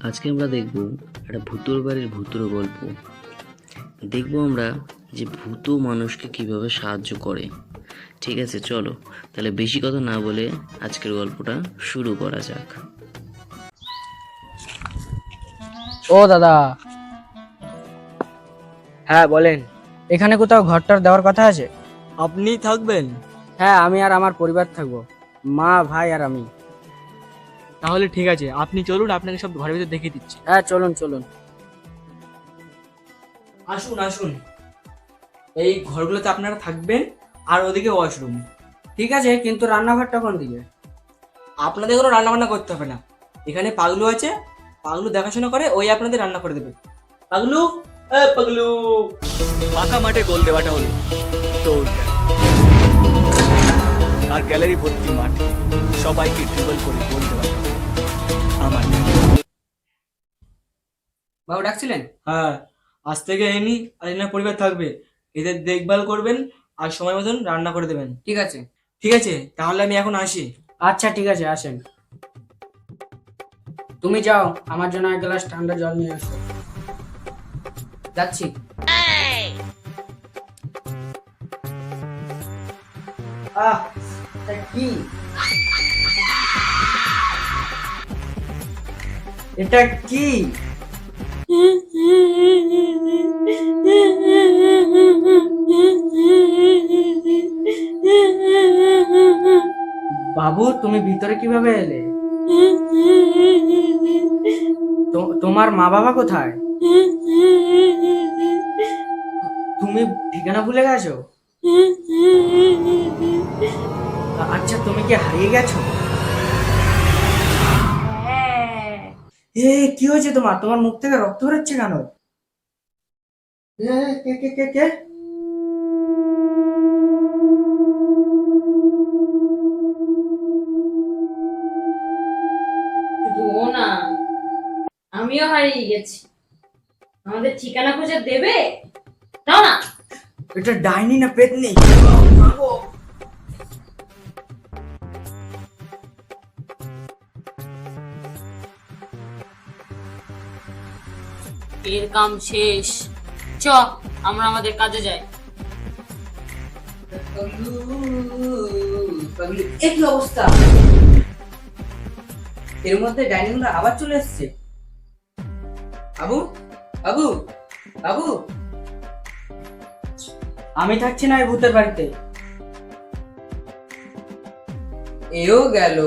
আজকে আমরা দেখব একটা ভূতুড় বাড়ির ভূতুড় গল্প। দেখব আমরা যে ভূত মানুষকে কিভাবে সাহায্য করে। ঠিক আছে, চলো তাহলে বেশি কথা না বলে আজকের গল্পটা শুরু করা যাক। ও দাদা, হ্যাঁ বলেন। এখানে কোথাও ঘরটার দেওয়ার কথা আছে? আপনি থাকবেন? হ্যাঁ, আমি আর আমার পরিবার থাকবো, মা, ভাই আর আমি। তাহলে ঠিক আছে, আপনি চলুন, আপনাকে সব ঘরের ভিতরে দেখিয়ে দিচ্ছি। হ্যাঁ, চলুন চলুন। আসুন আসুন, এই ঘরগুলোতে আপনারা থাকবেন, আর ওদিকে ওয়াশরুম। ঠিক আছে, কিন্তু রান্নাঘরটা কোন দিকে? আপনাদের কোনো রান্না বান্না করতে হবে না, এখানে পাগলু আছে, পাগলু দেখাশোনা করে, ওই আপনাদের রান্না করে দেবে। পাগলু, পাগলু। ফাঁকা মাঠে গোল দেওয়াটা হলো তো আর গ্যালারি ভর্তি মাঠ, সবাইকে ড্রিবল করে গোল দেওয়াটা হলো আমার। বাবু ডাকছিলেন? হ্যাঁ, আজ থেকে এনি আর এনার পরিবার থাকবে, এদের দেখভাল করবেন আর সময় মতন রান্না করে দেবেন। ঠিক আছে। ঠিক আছে, তাহলে আমি এখন আসি। আচ্ছা ঠিক আছে, আসেন। তুমি যাও, আমার জন্য এক গ্লাস ঠান্ডা জল নিয়ে এসো। যাচ্ছি। এটা কি? এটা কি? বাবু, তুমি ভিতরে কিভাবে এলে? তোমার মা বাবা কোথায়? তুমি ঠিকানা ভুলে গেছো? আচ্ছা, তুমি কি হারিয়ে গেছো? এ কি হয়েছে তোমার? তোমার মুখ থেকে রক্ত বেরোচ্ছে কেন? কে কে কে কে? ও না, আমিও হারিয়ে গেছি। আমাদের ঠিকানা খুঁজে দেবে? দাও না। এটা ডাইনি না পেতনি? এর কাম শেষ। চ, আমরা আমাদের কাজে যাই। এ কি অবস্থা? এর মধ্যে ডাইনিংরা আবার চলে এসেছে। বাবু, বাবু, বাবু, আমি থাকছি না এই ভূতের বাড়িতে। এও গেল।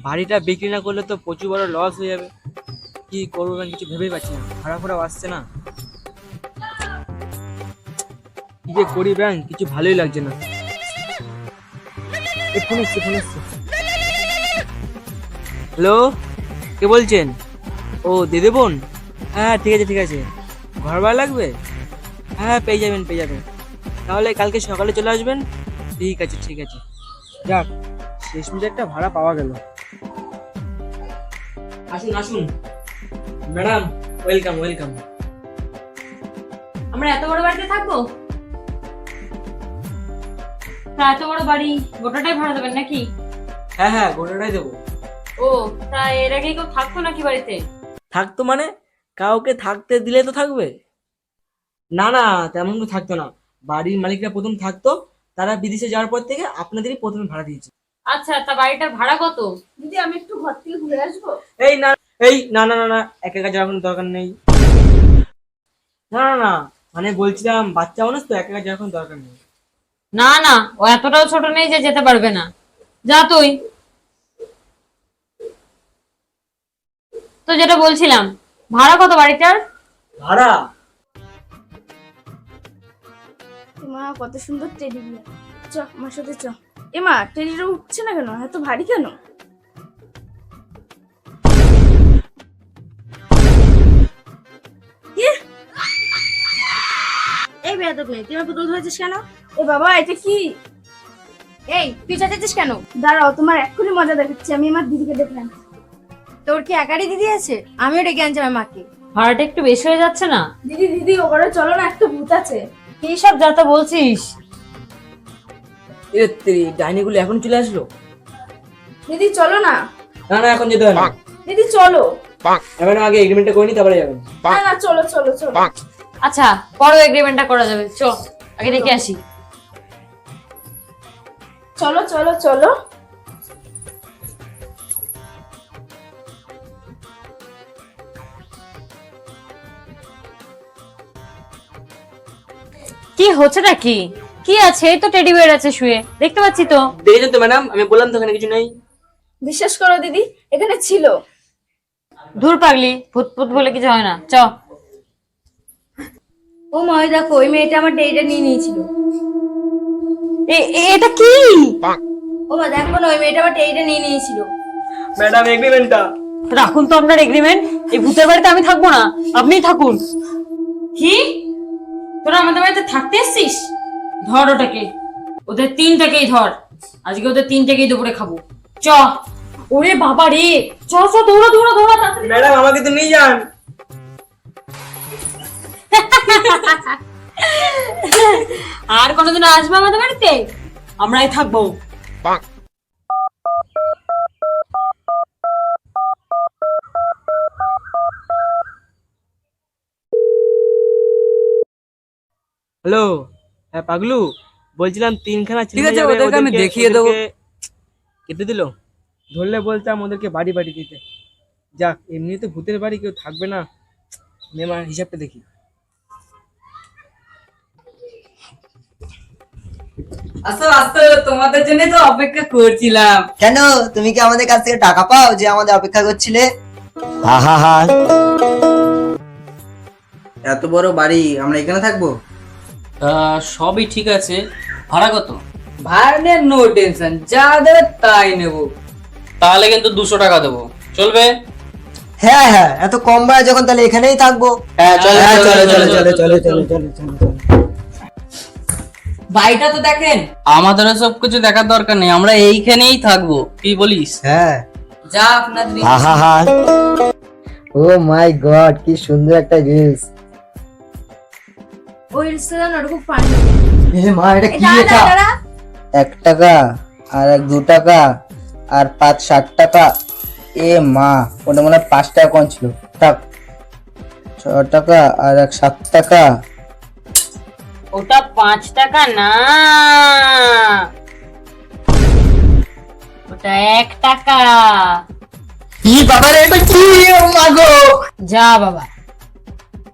বাড়িটা বিক্রি না করলে তো প্রচুর বড় লস হয়ে যাবে। কি করবো আমি কিছু ভেবেই পাচ্ছি না, ভাড়া ফোড়াও আসছে না। কি যে করি ব্যাংক, কিছু ভালোই লাগছে না। ফোন এসছে, ফোন এসছে। হ্যালো, কে বলছেন? ও দিদি বোন, হ্যাঁ ঠিক আছে ঠিক আছে। ঘর ভাড়া লাগবে? হ্যাঁ পেয়ে যাবেন পেয়ে যাবেন। তাহলে কালকে সকালে চলে আসবেন। ঠিক আছে ঠিক আছে। যাক, শেষমেশ একটা ভাড়া পাওয়া গেল। আসুন আসুন ম্যাডাম, ওয়েলকাম ওয়েলকাম। আমরা এত বড় বাড়িতে থাকবো? তা এত বড় বাড়ি গোটাটাই ভাড়া দেবেন নাকি? হ্যাঁ হ্যাঁ, গোটাটাই দেবো। ও, তা এর আগে কেউ থাকতো নাকি বাড়িতে? থাকতো মানে? কাউকে থাকতে দিলে তো থাকবে। না না, তেমন তো থাকতো না। বাড়ির মালিকরা প্রথম থাকতো, তারা বিদেশে যাওয়ার পর থেকে আপনাদেরই প্রথমে ভাড়া দিয়েছে। আচ্ছা, তা বাড়িটার ভাড়া কত? দিদি, আমি একটু ঘর থেকে ঘুরে আসবো। এই না, এই না না না না, একা একা যাওয়ার কোনো দরকার নেই। না না না, মানে বলছিলাম বাচ্চা মানুষ তো, একা একা যাওয়ার কোনো দরকার নেই। না না, ও এতটাও ছোট নেই যে যেতে পারবে না। যা তুই। তো যেটা বলছিলাম, ভাড়া কত বাড়িটার? ভাড়া? মা, কত সুন্দর টেডি বিয়ার। চ, আমার সাথে চ। মা, টেডিটা উঠছে না কেন? এত ভারী কেন? এই বেয়াদব মেয়ে, তুই আমার পুতুল ধরেছিস কেন? এ বাবা, এটা কি? এই তুই চেঁচাচ্ছিস কেন? দাঁড়াও, তোমার এক্ষুনি মজা দেখাচ্ছি। আমি আমার দিদিকে দেখলাম। তোর কি একারই দিদি আছে? আমিও ডেকে আনছি আমার মাকে। ভাড়াটা একটু বেশি হয়ে যাচ্ছে না? দিদি দিদি, ওপরে চলো না, একটা ভূত আছে। কি সব যা তা বলছিস? ডাইনিগুলো এখন চলে আসলো। দিদি চলো না। না না এখন যেতে হবে না, দিদি চলো। এখন আগে এগ্রিমেন্টটা করে নি তারপরে যাবেন। না না চলো চলো চলো। আচ্ছা পরে এগ্রিমেন্টটা করা যাবে, চ আগে দেখে আসি। চলো চলো চলো। কি হচ্ছেটা কি? কি আছে? এই তো টেডি বিয়ার আছে শুয়ে, দেখতে পাচ্ছি তো। দেখেছেন তো ম্যাডাম, আমি বললাম তো এখানে কিছু নেই। বিশ্বাস করো দিদি, এখানে ছিল। ধুর পাগলি, ভূত ভূত বলে কিছু হয় না, চ। ও মা, ওই দেখো ওই মেয়েটা আমার টেডিটা নিয়ে নিয়েছিল। এটা কি? ও মা দেখো না, ওই মেয়েটা আমার টেডিটা নিয়ে নিয়েছিল। ম্যাডাম এগ্রিমেন্টটা রাখুন তো আপনার এগ্রিমেন্ট। এই ভূতের বাড়িতে আমি থাকবো না, আপনিই থাকুন। কি তোরা আমাদের বাড়িতে থাকতে এসছিস? ধর ওটাকে, ওদের তিনটাকেই ধর। আজকে ওদের তিনটাকেই দুপুরে খাবো, চ। ওরে বাবা রে, চ চ, দৌড়া দৌড়া দৌড়া তাড়াতাড়ি। ম্যাডাম আমাকে তো নিয়ে যান। আর কোনোদিন আসবে আমাদের বাড়িতে? আমরাই থাকবো। হ্যালো, হ্যাঁ পাগলু, বলছিলাম তিনখানা ঠিক আছে, ওদেরকে আমি দেখিয়ে দেবো। কেটে দিল, ধরলে বলতাম ওদেরকে বাড়ি বাড়ি দিতে। যাক, এমনিতে ভূতের বাড়ি কেউ থাকবে না, মেমার হিসাবটা দেখি। আসো আসো, তোমাদের জন্য তো অপেক্ষা করছিলাম। কেন, তুমি কি আমাদের কাছ থেকে টাকা পাও যে আমাদের অপেক্ষা করছিলে? এত বড় বাড়ি, আমরা এখানে থাকবো? সবই ঠিক আছে, ভাড়া কত? ভাড়া নিয়ে নো টেনশন, যা দেবে তাই নেবো। তাহলে কিন্তু 200 টাকা দেবো, চলবে? হ্যাঁ হ্যাঁ, এত কম ভাড়া যখন, তাহলে এখানেই থাকবো। হ্যাঁ চলো হ্যাঁ, চলো চলো চলো চলো চলো চলো চলো চলো। বাড়িটা তো দেখেন। আমাদেরও সবকিছু দেখার দরকার নেই, আমরা এইখানেই থাকবো, কি বলিস? হ্যাঁ। যা আপনাদের ও মাই গড, কি সুন্দর একটা রিলস। ওই রিলসটা না খুব ফানি। মা, এটা কি লেখা? 1 টাকা আর 2 টাকা আর 5 7 টাকা। এ মা, ওটা মনে হয় 5 টাকা কোন ছিল। থাক, 6 টাকা আর 7 টাকা। ওটা 5 টাকা না, ওটা 1 টাকা। কি বাবা রে, এটা কি? ও মা গো। যা বাবা,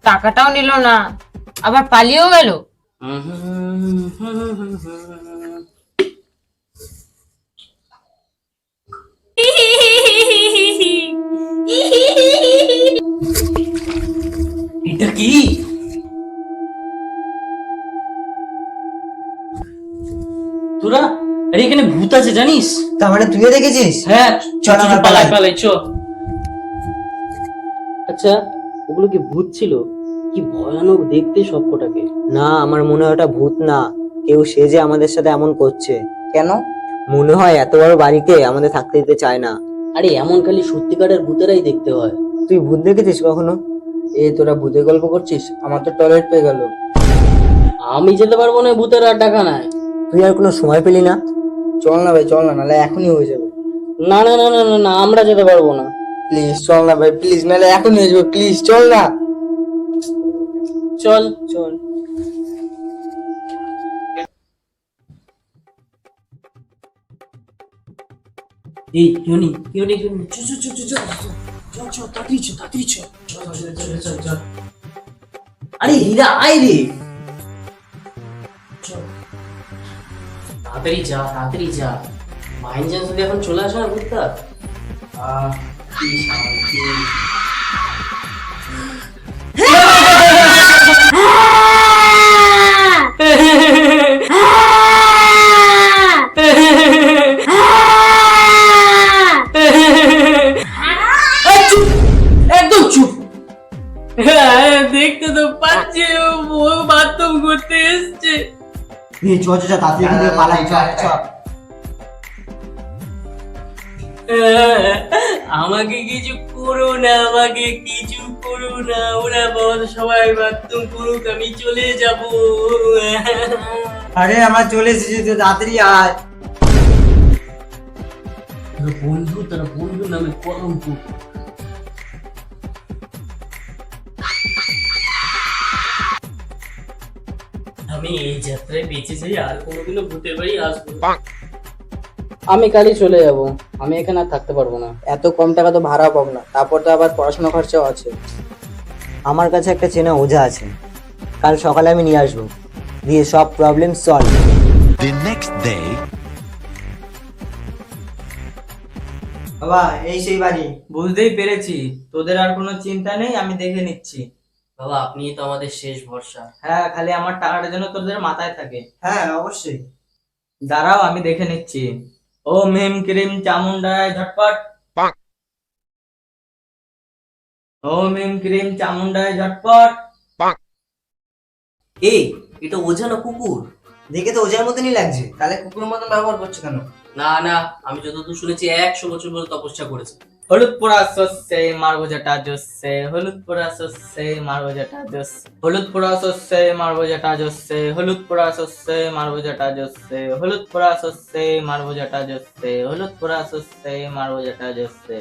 টাকাটাও নিল না, আবার পালিয়েও গেল। এটা কি? তোরা, আরে এখানে ভূত আছে জানিস? তার মানে তুইও দেখেছিস? হ্যাঁ চল, আমরা পালাই। পালাই চ। আচ্ছা, ওগুলো কি ভূত ছিল? কি ভয়ানক দেখতে সবকটাকে। না, আমার মনে হয় ওটা ভূত না, কেউ সেজে আমাদের সাথে এমন করছে। কেন? মনে হয় এত বড় বাড়িতে আমাদের থাকতে দিতে চায় না। আরে এমন খালি সত্যিকারের ভূতেরাই দেখতে হয়। তুই ভূত দেখেছিস কখনো? এই তোরা ভূতের গল্প করছিস, আমার তো টয়লেট পেয়ে গেল। আমি যেতে পারবো না, ভূতের আর টাকা নাই। তুই আর কোনো সময় পেলি না? চল না ভাই, চল না, নাহলে এখনই হয়ে যাবে। না না না না না না, আমরা যেতে পারবো না। প্লিজ চল না ভাই, প্লিজ, নাহলে এখনই হয়ে যাবে। প্লিজ চল না। চল চল। এই ইউনি ইউনি ইউনি, চল চল চল চল চল চল, তাড়াতাড়ি চল তাড়াতাড়ি চল। আরে হীরা, আয় রে, চল তাড়াতাড়ি যা, তাড়াতাড়ি যা। মাইন্ড চেঞ্জ যদি এখন চলে আসে না ভূতটা, কি শান্তি। একদম চুপ। দেখতে তো পাচ্ছি ও বাথরুম করতে এসছে। এই চল চল, তাড়াতাড়ি এখান থেকে পালাই, চল চল। আমাকে কিছু করো না, আমাকে কিছু করো না, ওরা বল সবাই বাথরুম করুক, আমি চলে যাব। আরে আমরা চলে এসেছি, তুই তাড়াতাড়ি আয়। তারা বন্ধু নামে কলঙ্ক। আমি এই যাত্রায় বেঁচে যাই, আর কোনোদিনও ভূতের বাড়ি আসবো না। আমি কালই চলে যাব, আমি এখানে আর থাকতে পারবো না। এত কম টাকা তো ভাড়া পাবো না, তারপর তো আবার পড়াশোনা খরচাও আছে। আমার কাছে একটা চেনা ওঝা আছে, কাল সকালে আমি নিয়ে আসবো, দিয়ে সব problem solve. The next day, বাবা এই সেই বাড়ি। বুঝতেই পেরেছি, তোদের আর কোনো চিন্তা নেই, আমি দেখে নিচ্ছি। বাবা আপনি তো আমাদের শেষ ভরসা। হ্যাঁ, খালি আমার টাকাটা যেন তোদের মাথায় থাকে। হ্যাঁ অবশ্যই। দাঁড়াও, আমি দেখে নিচ্ছি। ওম হিম ক্রিম চামুন্ডায় ঝটপট। ওম হিম ক্রিম চামুন্ডায় ঝটপট। এই এটা ওঝা না কুকুর? দেখে তো ওঝার মতনই লাগছে, তাহলে কুকুরের মতন ব্যবহার করছে কেন? না না, আমি যতদূর শুনেছি 100 বছর পর্যন্ত তপস্যা করেছে। হলুদ পোড়া সস্যে মারবো যেটা জোসে, হলুদ পোড়া সস্যে মারবো যেটা জোস, হলুদ পোড়া সস্যে মারবো যেটা জোসে, হলুদ পোড়া সস্যে মারবো যেটা জোসে, হলুদ পোড়া সস্যে মারবো যেটা জোসে, হলুদ পোড়া সস্যে মারবো যেটা জোসে।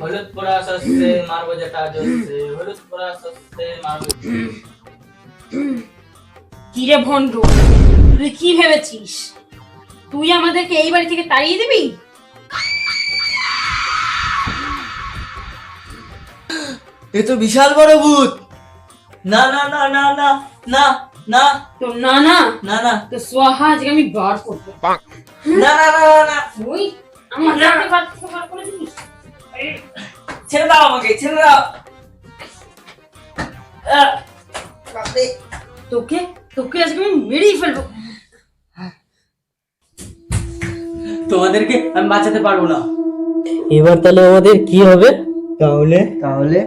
হলুদ পোড়া সস্যে মারবো যেটা জোসে, হলুদ পোড়া সস্যে মারবো। কি রে ভণ্ড, তুই কি ভেবেছিস তুই আমাদেরকে এই বাড়ি থেকে তাড়িয়ে দিবি? এ তো বিশাল বড় ভূত। না না না না না না না তো না না না না তো সোহা আজকে আমি বার করবো। না না না না, তুই আমাকে বার থেকে বার করে দিবি? ছেড়ে দাও আমাকে, ছেড়ে দাও। তোকে তোকে আজকে আমি মেরেই ফেলবো। তোমাদেরকে আমি বাঁচাতে পারবো না। এবার তাহলে আমাদের কি হবে? তাহলে তাহলে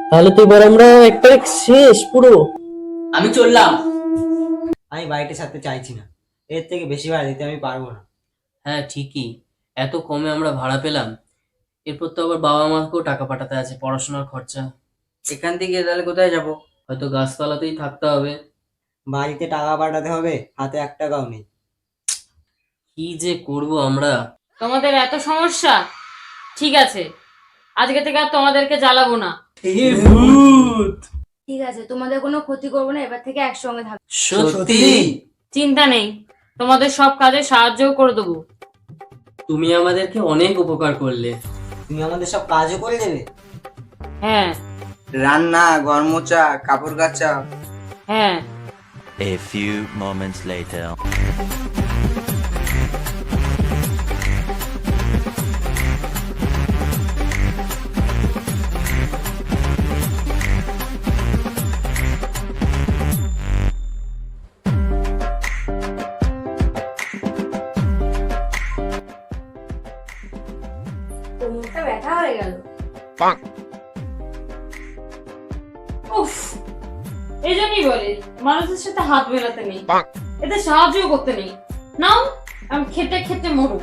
তাহলে তো এবার আমরা একটা শেষ পুরো। আমি চললাম। আমি বাড়িতে ছাড়তে চাইছি না, এর থেকে বেশি ভাড়া দিতে আমি পারবো না। হ্যাঁ ঠিকই, এত কমে আমরা ভাড়া পেলাম, এরপর তো আবার বাবা মাকেও টাকা পাঠাতে আছে, পড়াশোনার খরচা। এখান থেকে তাহলে কোথায় যাব? হয়তো গাছতলাতেই থাকতে হবে। বাড়িতে টাকা পাঠাতে হবে, হাতে 1 টাকাও নেই। কি যে করব আমরা। তোমাদের এত সমস্যা? ঠিক আছে, আজকে থেকে আর তোমাদেরকে জ্বালাবো না। ঠিক আছে, তোমাদের কোনো ক্ষতি করবো না, এবার থেকে একসঙ্গে থাকবো। সত্যি? চিন্তা নেই, তোমাদের সব কাজে সাহায্যও করে দেবো। তুমি আমাদেরকে অনেক উপকার করলে। তুমি আমাদের সব কাজও করে দেবে? হ্যাঁ রান্না, ঘর মোছা, কাপড় কাচা। হ্যাঁ। a few moments later. কোমরটা ব্যথা হয়ে গেল। উফ, এই জন্যই বলে মানুষের সাথে হাত মেলাতে নেই, এতে সাহায্য করতে নেই। নাও আমি খেতে খেতে মরু।